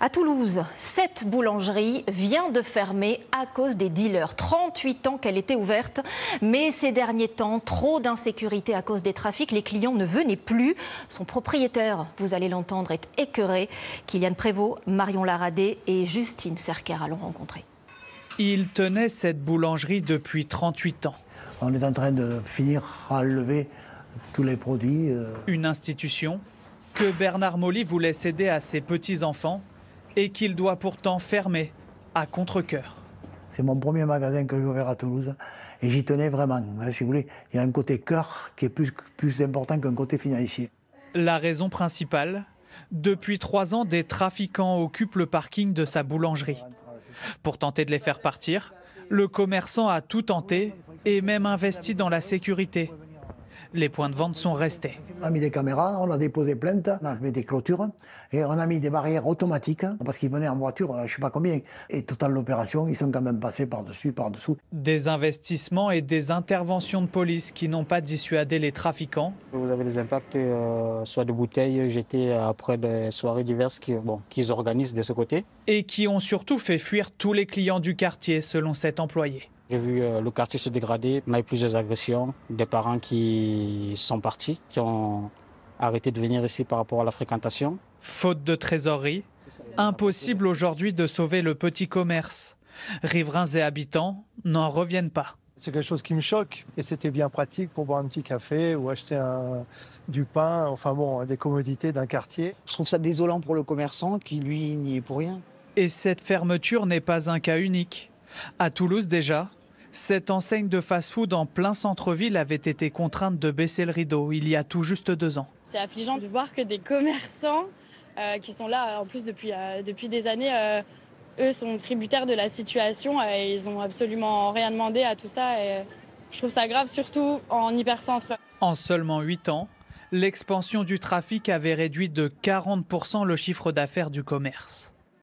À Toulouse, cette boulangerie vient de fermer à cause des dealers. 38 ans qu'elle était ouverte, mais ces derniers temps, trop d'insécurité à cause des trafics. Les clients ne venaient plus. Son propriétaire, vous allez l'entendre, est écœuré. Kylian Prévost, Marion Laradé et Justine Serker l'ont rencontré. Il tenait cette boulangerie depuis 38 ans. On est en train de finir à enlever tous les produits. Une institution que Bernard Molly voulait céder à ses petits-enfants et qu'il doit pourtant fermer à contre-cœur. C'est mon premier magasin que j'ai ouvert à Toulouse et j'y tenais vraiment. Si vous voulez, il y a un côté cœur qui est plus important qu'un côté financier. La raison principale, depuis 3 ans, des trafiquants occupent le parking de sa boulangerie. Pour tenter de les faire partir, le commerçant a tout tenté et même investi dans la sécurité. Les points de vente sont restés. On a mis des caméras, on a déposé plainte, on a mis des clôtures et on a mis des barrières automatiques parce qu'ils venaient en voiture, je ne sais pas combien. Et tout en l'opération, ils sont quand même passés par-dessus, par-dessous. Des investissements et des interventions de police qui n'ont pas dissuadé les trafiquants. Vous avez des impacts soit de bouteilles jetées après des soirées diverses qu'ils organisent de ce côté. Et qui ont surtout fait fuir tous les clients du quartier, selon cet employé. J'ai vu le quartier se dégrader, on a eu plusieurs agressions, des parents qui sont partis, qui ont arrêté de venir ici par rapport à la fréquentation. Faute de trésorerie, impossible aujourd'hui de sauver le petit commerce. Riverains et habitants n'en reviennent pas. C'est quelque chose qui me choque et c'était bien pratique pour boire un petit café ou acheter du pain, enfin bon, des commodités d'un quartier. Je trouve ça désolant pour le commerçant qui, lui, n'y est pour rien. Et cette fermeture n'est pas un cas unique. À Toulouse déjà, cette enseigne de fast-food en plein centre-ville avait été contrainte de baisser le rideau il y a tout juste 2 ans. C'est affligeant de voir que des commerçants qui sont là en plus depuis des années, eux sont tributaires de la situation et ils n'ont absolument rien demandé à tout ça. Et je trouve ça grave, surtout en hypercentre. En seulement 8 ans, l'expansion du trafic avait réduit de 40% le chiffre d'affaires du commerce.